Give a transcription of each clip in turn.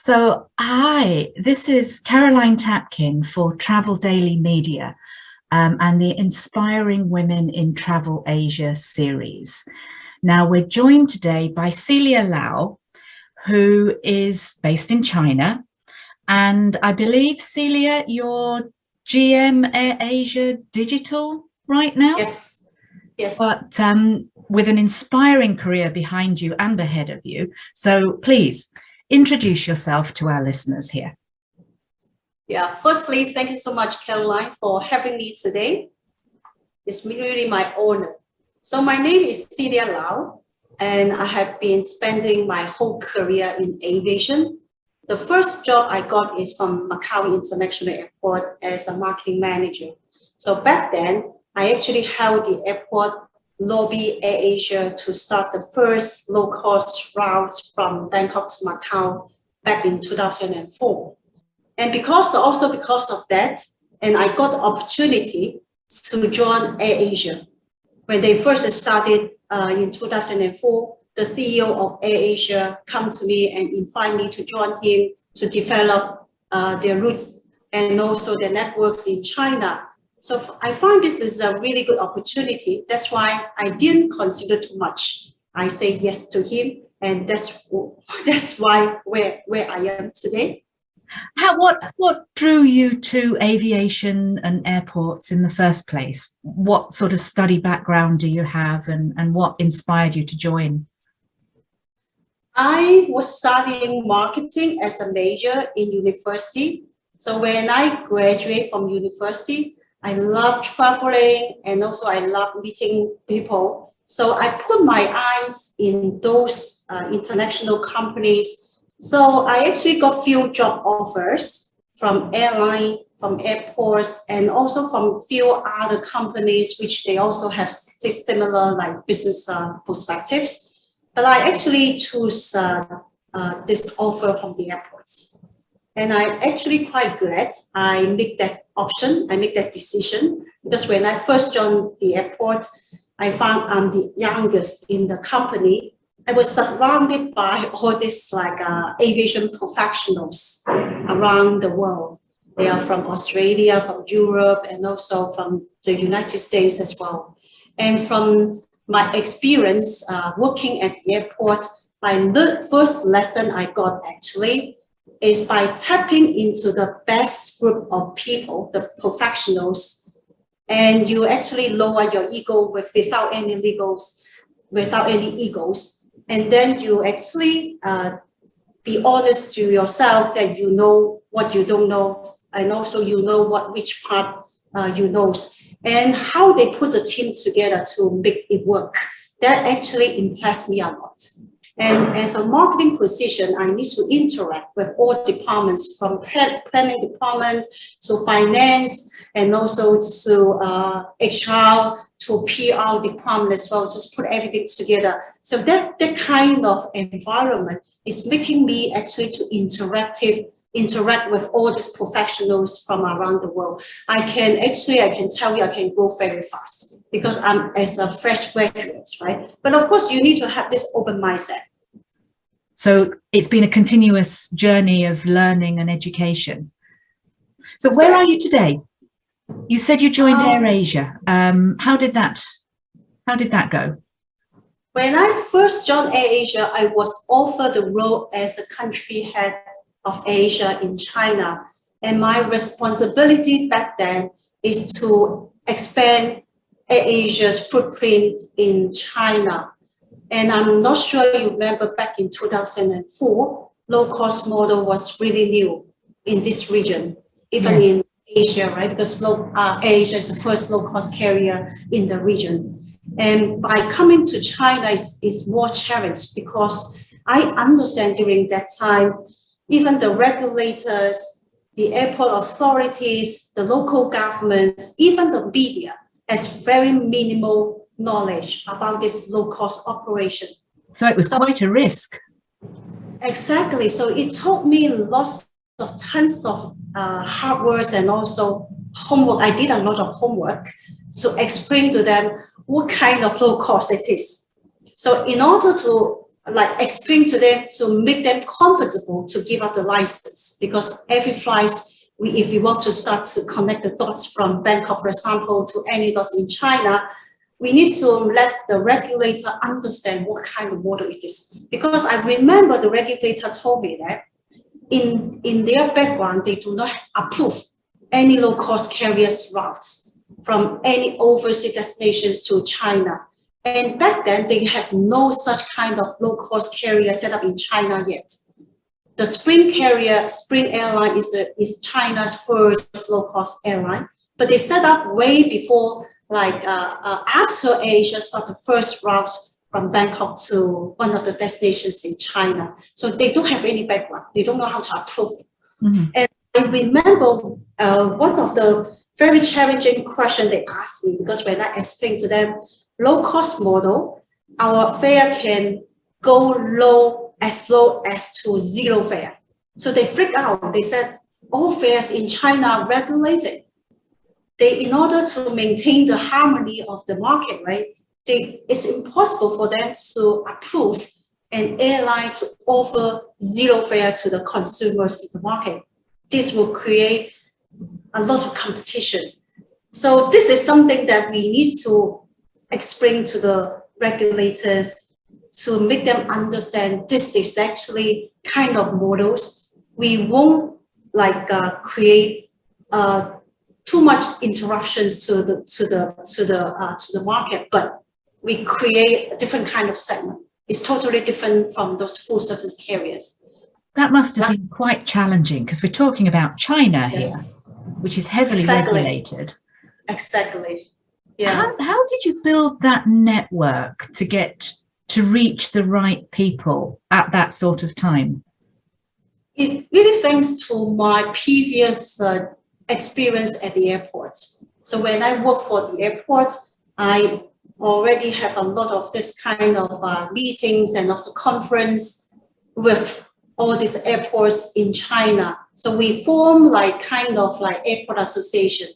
This is Caroline Tapkin for Travel Daily Media and the Inspiring Women in Travel Asia series. Now, we're joined today by Celia Lao, who is based in China. And I believe, Celia, you're GM Air Asia Digital right now? Yes. But with an inspiring career behind you and ahead of you. So please, introduce yourself to our listeners here. Yeah, firstly, thank you so much, Caroline, for having me today. It's really my honor. So my name is Celia Lao, and I have been spending my whole career in aviation. The first job I got is from Macau International Airport as a marketing manager. So back then, I actually held the airport lobby Air Asia to start the first low-cost routes from Bangkok to Macau back in 2004. And because of that, and I got the opportunity to join Air Asia. When they first started in 2004, the CEO of Air Asia came to me and invited me to join him to develop their routes and also their networks in China. So I find this is a really good opportunity. That's why I didn't consider too much. I say yes to him, and that's why where I am today. What drew you to aviation and airports in the first place? What sort of study background do you have, and what inspired you to join? I was studying marketing as a major in university. So when I graduated from university, I love traveling and also I love meeting people. So I put my eyes in those international companies. So I actually got few job offers from airline, from airports, and also from few other companies, which they also have similar like business perspectives. But I actually choose this offer from the airports. And I'm actually quite glad I make that option, I make that decision, because when I first joined the airport, I found I'm the youngest in the company. I was surrounded by all these aviation professionals around the world. They are from Australia, from Europe, and also from the United States as well. And from my experience working at the airport, the first lesson I got actually is by tapping into the best group of people, the professionals, and you actually lower your ego without any egos. And then you actually be honest to yourself that you know what you don't know, and also you know which part you know, and how they put the team together to make it work. That actually impressed me a lot. And as a marketing position, I need to interact with all departments, from planning department to finance, and also to HR, to PR department as well, just put everything together. So that kind of environment is making me actually to interact with all these professionals from around the world. I can tell you I can grow very fast because I'm as a fresh graduate, right? But of course, you need to have this open mindset. So it's been a continuous journey of learning and education. So where are you today? You said you joined Air Asia. How did that go? When I first joined Air Asia, I was offered the role as a country head of Asia in China. And my responsibility back then is to expand Air Asia's footprint in China. And I'm not sure you remember back in 2004, low-cost model was really new in this region, even in Asia, right? Because Asia is the first low-cost carrier in the region. And by coming to China is more challenged because I understand during that time, even the regulators, the airport authorities, the local governments, even the media has very minimal knowledge about this low-cost operation. So it was quite a risk. Exactly. So it took me tons of hard work and also homework. I did a lot of homework to explain to them what kind of low cost it is. So in order to like explain to them to make them comfortable to give up the license, because every flight, if we want to start to connect the dots from Bangkok, for example, to any dots in China, we need to let the regulator understand what kind of model it is. Because I remember the regulator told me that in their background, they do not approve any low-cost carriers routes from any overseas destinations to China. And back then, they have no such kind of low-cost carrier set up in China yet. The Spring Airline is China's first low-cost airline, but they set up way before, like after Asia started the first route from Bangkok to one of the destinations in China. So they don't have any background. They don't know how to approve it. Mm-hmm. And I remember one of the very challenging questions they asked me, because when I explained to them, low-cost model, our fare can go low as to zero fare. So they freaked out. They said, all fares in China are regulated. In order to maintain the harmony of the market, right, it's impossible for them to approve an airline to offer zero fare to the consumers in the market. This will create a lot of competition. So this is something that we need to explain to the regulators to make them understand this is actually kind of models. We won't create too much interruptions to the market, but we create a different kind of segment. It's totally different from those full service carriers. That must have been quite challenging, because we're talking about China here, which is heavily regulated. Exactly. Yeah. How did you build that network to reach the right people at that sort of time? It really thanks to my previous experience at the airport. So when I work for the airport, I already have a lot of this kind of meetings and also conference with all these airports in China. So we form kind of airport association.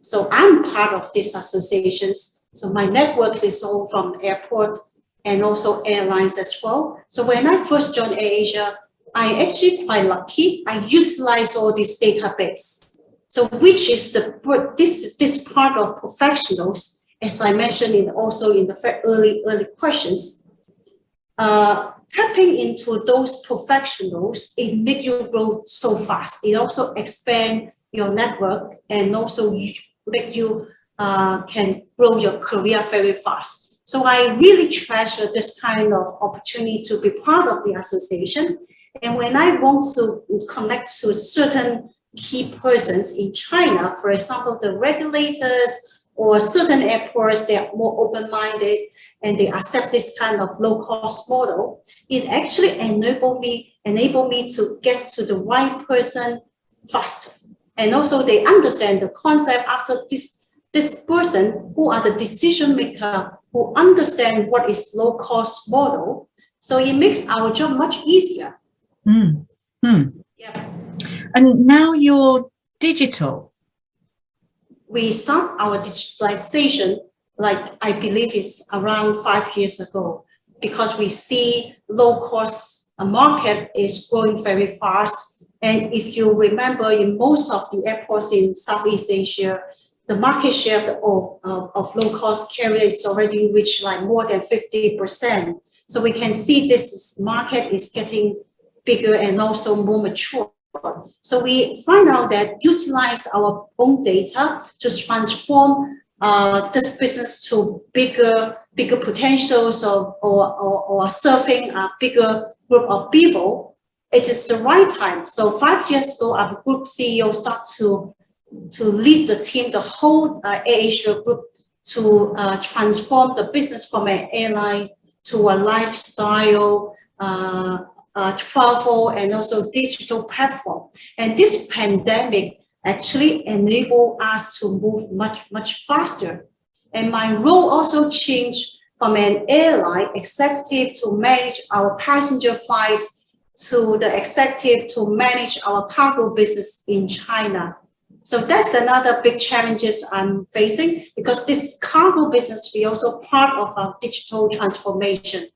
So I'm part of these associations. So my networks is all from airport and also airlines as well. So when I first joined AirAsia, I actually quite lucky. I utilize all this database. So which is this part of professionals, as I mentioned also in the early questions, tapping into those professionals, it makes you grow so fast. It also expand your network and also make you can grow your career very fast. So I really treasure this kind of opportunity to be part of the association. And when I want to connect to certain key persons in China, for example, the regulators or certain airports, they are more open-minded and they accept this kind of low-cost model, it actually enable me to get to the right person faster. And also they understand the concept after this person who are the decision maker, who understand what is low-cost model. So it makes our job much easier. Yeah. And now you're digital. We start our digitalization, I believe it's around 5 years ago, because we see low-cost market is growing very fast. And if you remember, in most of the airports in Southeast Asia, the market share of low-cost carrier is already reached more than 50%. So we can see this market is getting bigger and also more mature. So we find out that utilize our own data to transform this business to bigger potentials or serving a bigger group of people. It is the right time. So 5 years ago, our group CEO started to lead the team, the whole AirAsia group, to transform the business from an airline to a lifestyle, travel, and also digital platform. And this pandemic actually enabled us to move much faster. And my role also changed from an airline executive to manage our passenger flights to the executive to manage our cargo business in China. So that's another big challenges I'm facing, because this cargo business, we also part of our digital transformation.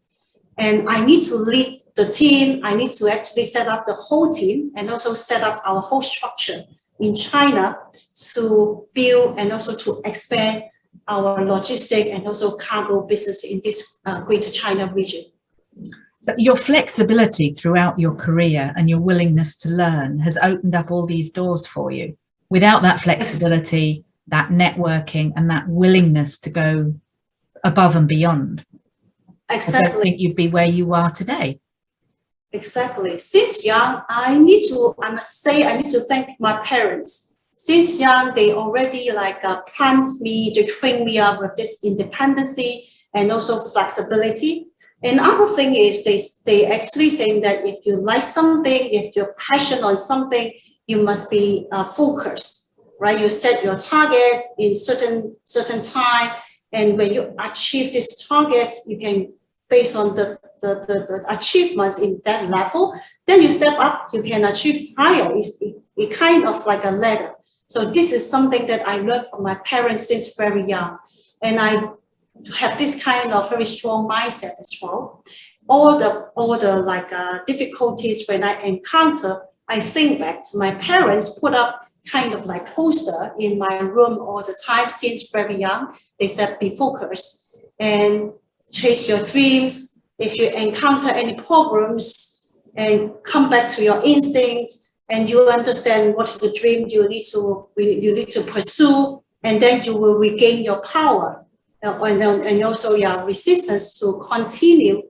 And I need to lead the team. I need to actually set up the whole team and also set up our whole structure in China to build and also to expand our logistic and also cargo business in this Greater China region. So your flexibility throughout your career and your willingness to learn has opened up all these doors for you. Without that flexibility, that networking and that willingness to go above and beyond, exactly. I don't think you'd be where you are today. Exactly. Since young, I must say, I need to thank my parents. Since young, they already plant me, they train me up with this independency and also flexibility. And other thing is they actually saying that if you like something, if you're passionate on something, you must be focused, right? You set your target in certain time, and when you achieve this target, you can, based on the achievements in that level, then you step up, you can achieve higher. It's kind of like a ladder. So this is something that I learned from my parents since very young. And I have this kind of very strong mindset as well. All the difficulties when I encounter, I think back to my parents put up kind of like poster in my room all the time since very young. They said, be focused and chase your dreams. If you encounter any problems, and come back to your instinct, and you understand what is the dream you need to pursue, and then you will regain your power and also your resistance to continue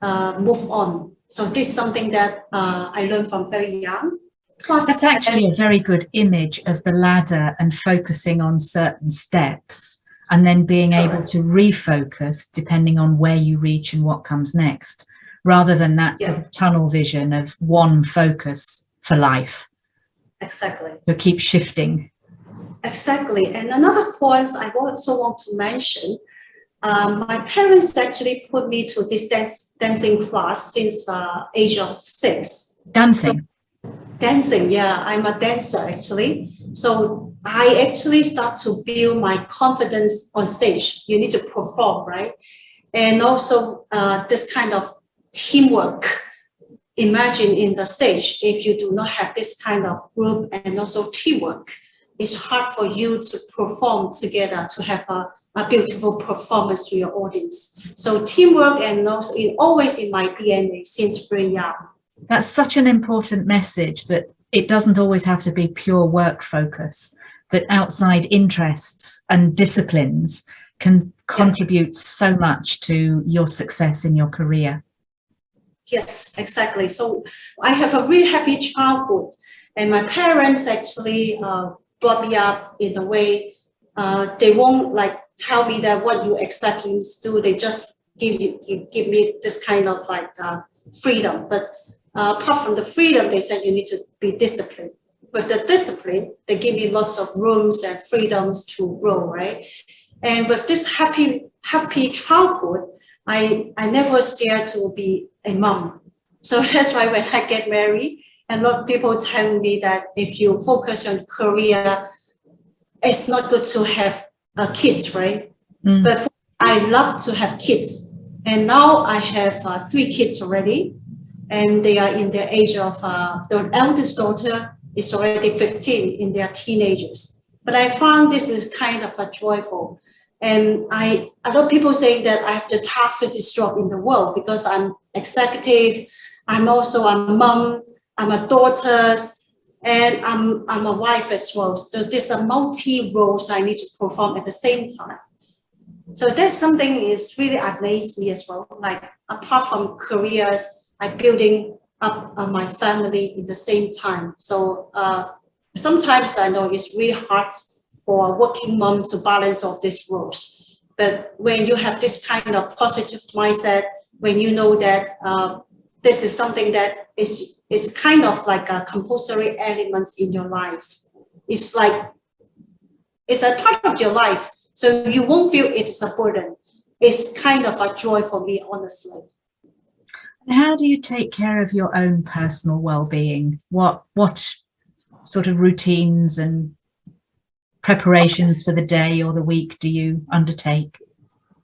move on. So this is something that I learned from very young. Plus, that's actually a very good image of the ladder and focusing on certain steps and then being able to refocus depending on where you reach and what comes next, rather than that sort of tunnel vision of one focus for life. Exactly. So keep shifting. Exactly. And another point I also want to mention, my parents actually put me to this dancing class since age of 6. Dancing? Dancing, yeah. I'm a dancer actually. So I actually start to build my confidence on stage. You need to perform, right? And also this kind of teamwork. Imagine in the stage, if you do not have this kind of group and also teamwork, it's hard for you to perform together, to have a beautiful performance to your audience. So teamwork and also always in my DNA since very young. That's such an important message, that it doesn't always have to be pure work focus, that outside interests and disciplines can contribute so much to your success in your career. Yes, exactly. So I have a really happy childhood, and my parents actually brought me up in a way they won't tell me that what you exactly need to do. They just give me this kind of freedom. But apart from the freedom, they said you need to be disciplined. With the discipline, they give me lots of rooms and freedoms to grow, right? And with this happy childhood, I never scared to be a mom. So that's why when I get married, a lot of people tell me that if you focus on career, it's not good to have kids, right? Mm. But I love to have kids. And now I have 3 kids already. And they are in the age of, the eldest daughter is already 15, in their teenagers. But I found this is kind of a joyful. And a lot of people saying that I have the toughest job in the world because I'm executive, I'm also a mom, I'm a daughter, and I'm a wife as well. So there's a multi roles I need to perform at the same time. So that's something is really amazed me as well. Like apart from careers, I'm building up my family in the same time. So sometimes I know it's really hard for a working mom to balance all these roles. But when you have this kind of positive mindset, when you know that this is something that is kind of like a compulsory element in your life. It's like, it's a part of your life. So you won't feel it is a burden. It's kind of a joy for me, honestly. How do you take care of your own personal well-being? What sort of routines and preparations for the day or the week do you undertake?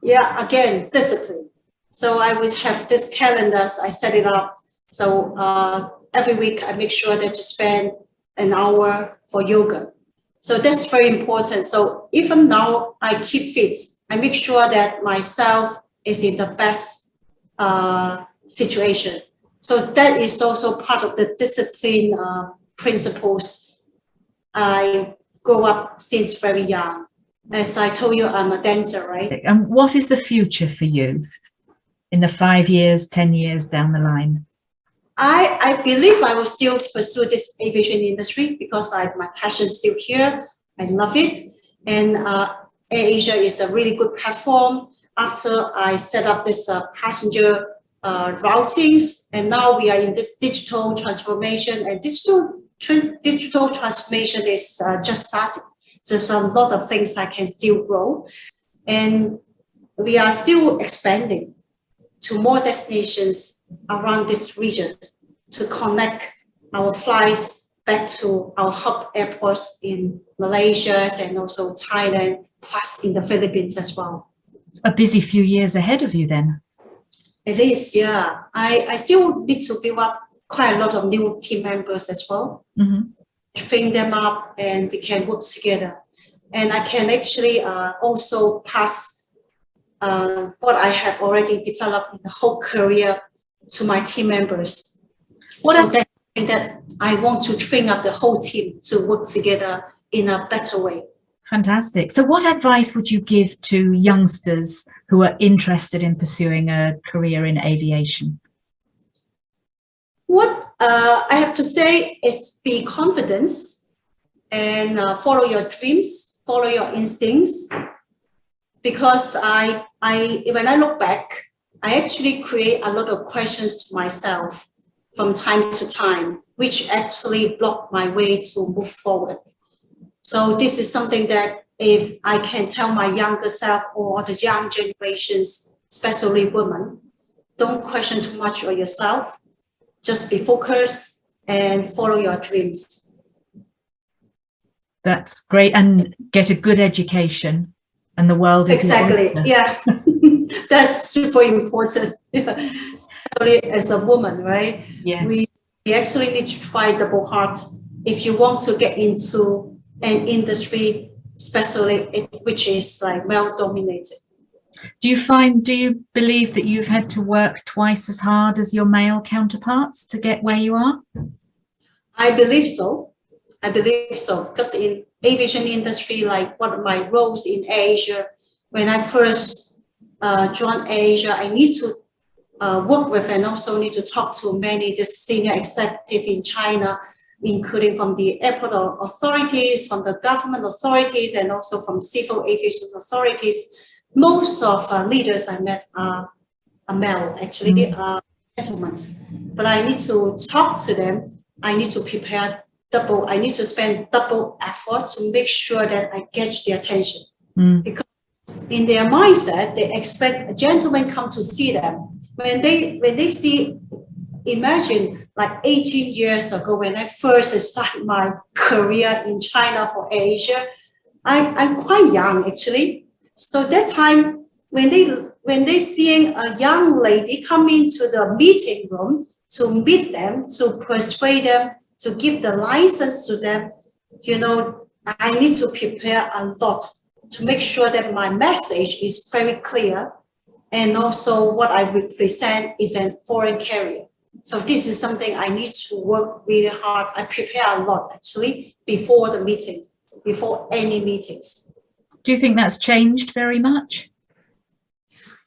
Yeah, again, discipline. So I would have this calendars, I set it up. So every week I make sure that to spend an hour for yoga. So that's very important. So even now I keep fit. I make sure that myself is in the best situation. So that is also part of the discipline principles I grew up since very young. As I told you, I'm a dancer, right? And what is the future for you in the 5 years, 10 years down the line? I believe I will still pursue this aviation industry because my passion is still here. I love it. And AirAsia is a really good platform. After I set up this passenger routings, and now we are in this digital transformation, and digital transformation is just starting. There's a lot of things I can still grow, and we are still expanding to more destinations around this region to connect our flights back to our hub airports in Malaysia and also Thailand, plus in the Philippines as well. A busy few years ahead of you then. It is, yeah. I still need to build up quite a lot of new team members as well. Train them up and we can work together. And I can actually also pass what I have already developed in the whole career to my team members. That I want to train up the whole team to work together in a better way. Fantastic. So what advice would you give to youngsters who are interested in pursuing a career in aviation? What I have to say is be confident and follow your dreams, follow your instincts. Because when I look back, I actually create a lot of questions to myself from time to time, which actually block my way to move forward. So this is something that if I can tell my younger self or the young generations, especially women, don't question too much on yourself. Just be focused and follow your dreams. That's great. And get a good education. And the world is exactly, yeah. That's super important. Especially as a woman, right? Yes. We actually need to try double hard if you want to get into an industry, especially which is like male dominated. Do you believe that you've had to work twice as hard as your male counterparts to get where you are? I believe so. Because in aviation industry, like one of my roles in Asia, when I first joined Asia, I need to work with and also need to talk to many the senior executives in China, including from the airport authorities, from the government authorities, and also from civil aviation authorities. Most of leaders I met are male, actually, gentlemen. But I need to talk to them. I need to prepare I need to spend double effort to make sure that I catch their attention. Because in their mindset, they expect a gentleman come to see them. When they see, imagine like 18 years ago when I first started my career in China for Asia, I'm quite young actually. So that time when they seeing a young lady come into the meeting room to meet them, to persuade them, to give the license to them, I need to prepare a lot to make sure that my message is very clear. And also what I represent is a foreign carrier. So this is something I need to work really hard. I prepare a lot actually before the meeting, before any meetings. Do you think that's changed very much?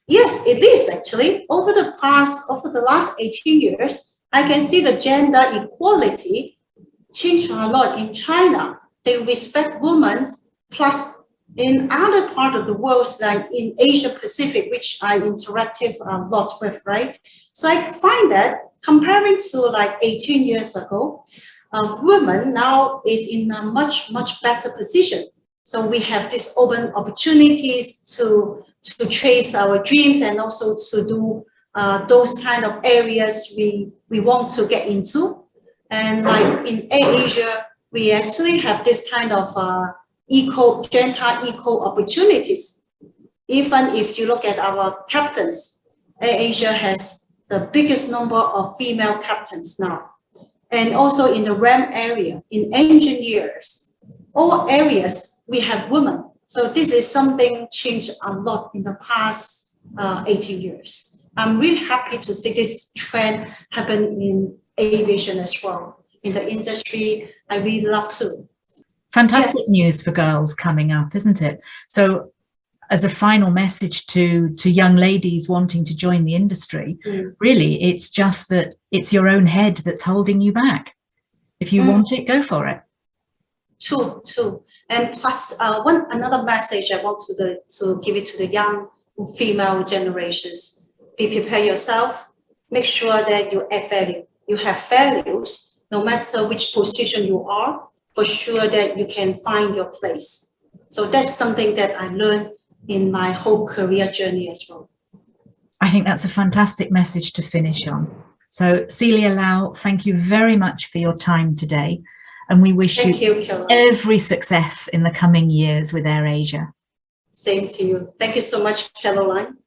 Yes, it is actually. Over the last 18 years, I can see the gender equality change a lot in China. They respect women, plus in other part of the world, like in Asia Pacific, which I interactive a lot with, right? So I find that comparing to like 18 years ago, women now is in a much, much better position. So we have these open opportunities to chase our dreams and also to do those kind of areas we want to get into. And like in Asia, we actually have this kind of gender equal opportunities. Even if you look at our captains AirAsia has the biggest number of female captains now. And also in the RAM area, in engineers, all areas we have women. So this is something changed a lot in the past 18 years. I'm really happy to see this trend happen in aviation as well. In the industry, I really love to. Fantastic news for girls coming up, isn't it? So as a final message to young ladies wanting to join the industry, really, it's just that it's your own head that's holding you back. If you want it, go for it. True. And plus, another message I want to give it to the young female generations. Be prepared yourself. Make sure that you add value. You have values, no matter which position you are, for sure that you can find your place. So that's something that I learned in my whole career journey as well. I think that's a fantastic message to finish on. So Celia Lao, thank you very much for your time today. And we wish you every success in the coming years with AirAsia. Same to you. Thank you so much, Caroline.